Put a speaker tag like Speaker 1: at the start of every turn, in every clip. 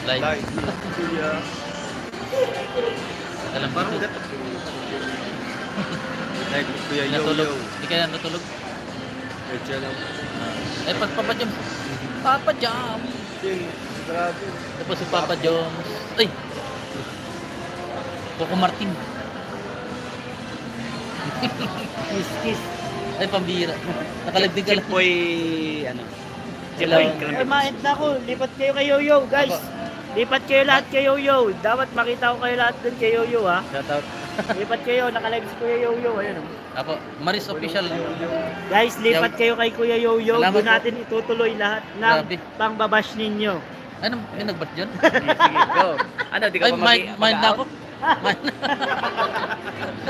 Speaker 1: Live.
Speaker 2: Kuya.
Speaker 1: Alam ko.
Speaker 2: Parang gato. Live, Kuya
Speaker 1: Natulog.
Speaker 2: Yo-Yo.
Speaker 1: Hindi kaya natulog.
Speaker 2: Medyo lang.
Speaker 1: Eh, Papa Joms. Papa Joms.
Speaker 2: Yun, grabe.
Speaker 1: Tapos si Papa Joms. Ay! Coco Martin.
Speaker 3: Kiss.
Speaker 1: Ay, pambira. Nakalagdig ka lang.
Speaker 2: Chipoy, ano?
Speaker 1: Chipoy.
Speaker 3: Ay, maend na ako. Lipat kayo kay Yo-Yo, guys. Lipat kayo lahat kay Yo-Yo. Dapat makita ko kayo lahat dun kay Yo-Yo, ha.
Speaker 1: Shout out.
Speaker 3: Lipat kayo. Nakalive si Kuya Yo-Yo. Ayun, oh.
Speaker 1: Apo, Maris Official.
Speaker 3: Guys, lipat kayo kay Kuya Yo-Yo.
Speaker 1: Salamat
Speaker 3: Doon
Speaker 1: po.
Speaker 3: natin itutuloy lahat
Speaker 1: Grabe.
Speaker 3: ng pangbabash ninyo.
Speaker 1: Ano, may nagbat dyan?
Speaker 2: Sige, go. Ano, di ka
Speaker 1: Ay,
Speaker 2: pa
Speaker 1: mind na ako.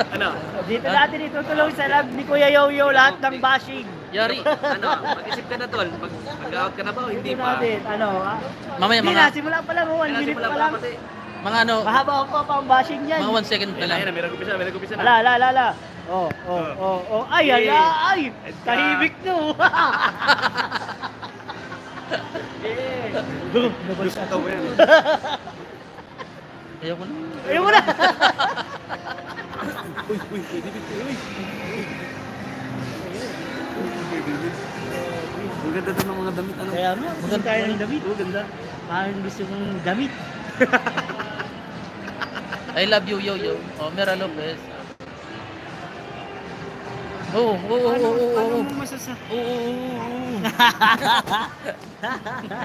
Speaker 2: Ano?
Speaker 3: Dito natin itutuloy sa live ni Kuya Yo-Yo lahat ng bashing.
Speaker 1: Yari.
Speaker 2: Ano, mag-isip ka na tol. Mag-out ka na ba o hindi
Speaker 3: Dito
Speaker 2: pa?
Speaker 3: natin, ano, ha?
Speaker 1: Mamaya
Speaker 3: Hindi
Speaker 1: mga,
Speaker 3: na, simula pa lang, 1 minute pa lang.
Speaker 1: mga ano,
Speaker 3: Mahaba ako pa pang bashing yan.
Speaker 1: mga 1 second pa lang.
Speaker 2: Ayan, meron ko pisa na.
Speaker 3: Ala. Ay. Tahimik no.
Speaker 2: Gusto mo yan.
Speaker 1: Ayaw ko na.
Speaker 3: Ayun mo na.
Speaker 2: Uy, pwede dito. Uy. Ang ganda doon ng mga damit. Ano?
Speaker 3: Kaya nga, maganda tayo ng damit.
Speaker 2: Oo, ganda.
Speaker 3: Parang gusto kong damit.
Speaker 1: I love you, yo. Oh, Mera Lopez. Oo.
Speaker 2: Ano masasa?
Speaker 1: Oo.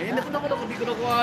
Speaker 2: Eh, napunta ko na, hindi ko nakuha